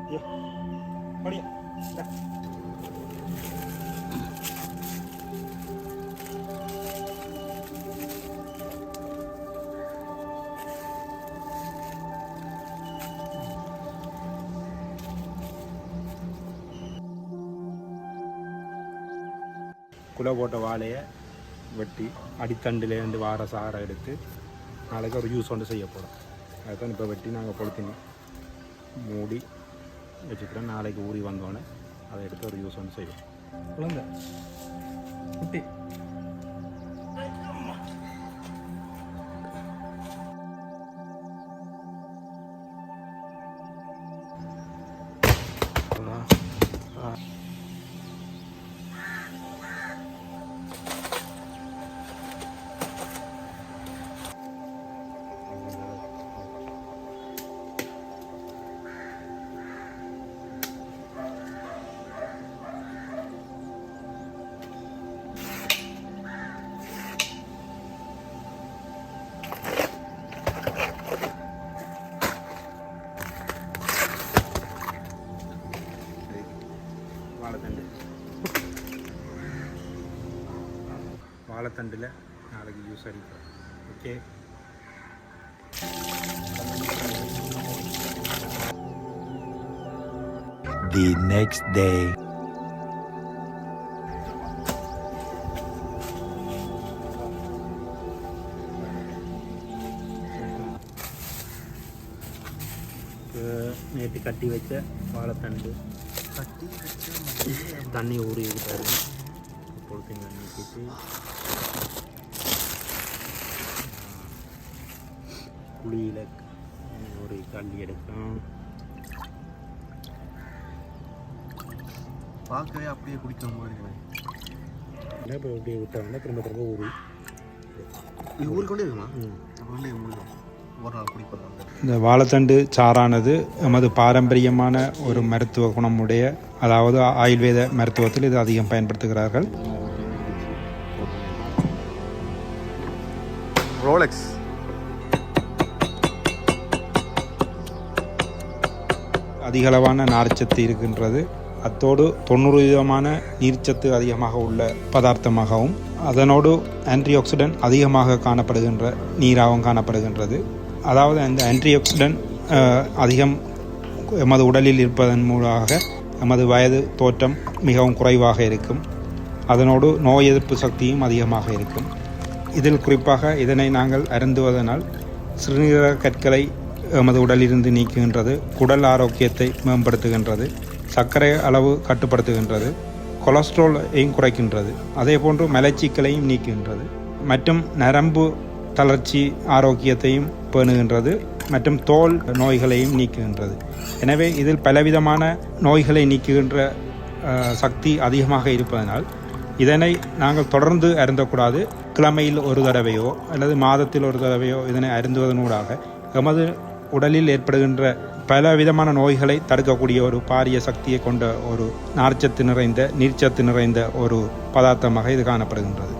குலை போட்ட வாழையை வெட்டி அடித்தண்டிலேருந்து வார சாரை எடுத்து நாளைக்கு ஒரு யூஸ் ஒன்று செய்ய போகிறோம். அதுதான் இப்போ வெட்டி நாங்கள் பொழுத்தினி மூடி வச்சுக்கிறோம். நாளைக்கு ஊறி வந்தோடனே அதை எடுத்து ஒரு யூஸ் ஒன்று செய்வோம். குழந்தை குட்டி வாழைத்தண்டில் நாளைக்கு யூஸ் அடிப்போம். Okay, the next day. நேற்று கட்டி வச்ச வாழைத்தண்டு தண்ணி ஊறி விட்டாரு. பொழுது நீக்கிட்டு குழியில் ஒரு கல்லி எடுக்கணும். பார்க்கவே அப்படியே குடிக்க முடியும். இப்போ அப்படியே விட்டாங்கன்னா திரும்ப திரும்ப ஊறி இது ஊருக்கொண்டே இருக்குமா? ஒரு நாள் குடிப்போம். இந்த வாழைத்தண்டு சாறானது நமது பாரம்பரியமான ஒரு மருத்துவ குணமுடைய, அதாவது ஆயுர்வேத மருத்துவத்தில் இது அதிகம் பயன்படுத்துகிறார்கள். ரோலெக்ஸ் அதிகளவான நார்ச்சத்து இருக்கின்றது. அத்தோடு 90% நீர்ச்சத்து அதிகமாக உள்ள பதார்த்தமாகவும் அதனோடு ஆன்டி ஆக்சிடென்ட் அதிகமாக காணப்படுகின்ற நீராகவும் காணப்படுகின்றது. அதாவது அந்த ஆன்டி ஆக்சிடென்ட் அதிகம் எமது உடலில் இருப்பதன் மூலமாக எமது வயது தோற்றம் மிகவும் குறைவாக இருக்கும். அதனோடு நோய் எதிர்ப்பு சக்தியும் அதிகமாக இருக்கும். இதில் குறிப்பாக இதனை நாங்கள் அருந்துவதனால் சிறுநீரக கற்களை எமது உடலிலிருந்து நீக்குகின்றது, குடல் ஆரோக்கியத்தை மேம்படுத்துகின்றது, சர்க்கரை அளவு கட்டுப்படுத்துகின்றது, கொலஸ்ட்ராலையும் குறைக்கின்றது, அதே போன்று மலச்சிக்கலையும் நீக்குகின்றது, மற்றும் நரம்பு தளர்ச்சி ஆரோக்கியத்தையும் பேணுகின்றது, மற்றும் தோல் நோய்களையும் நீக்குகின்றது. எனவே இதில் பலவிதமான நோய்களை நீக்குகின்ற சக்தி அதிகமாக இருப்பதனால் இதனை நாங்கள் தொடர்ந்து அருந்தக்கூடாது. கிழமையில் ஒரு தடவையோ அல்லது மாதத்தில் ஒரு தடவையோ இதனை அருந்துவதனூடாக எமது உடலில் ஏற்படுகின்ற பல விதமான நோய்களை தடுக்கக்கூடிய ஒரு பாரிய சக்தியை கொண்ட ஒரு நார்ச்சத்து நிறைந்த நீர்ச்சத்து நிறைந்த ஒரு பதார்த்தமாக இது காணப்படுகின்றது.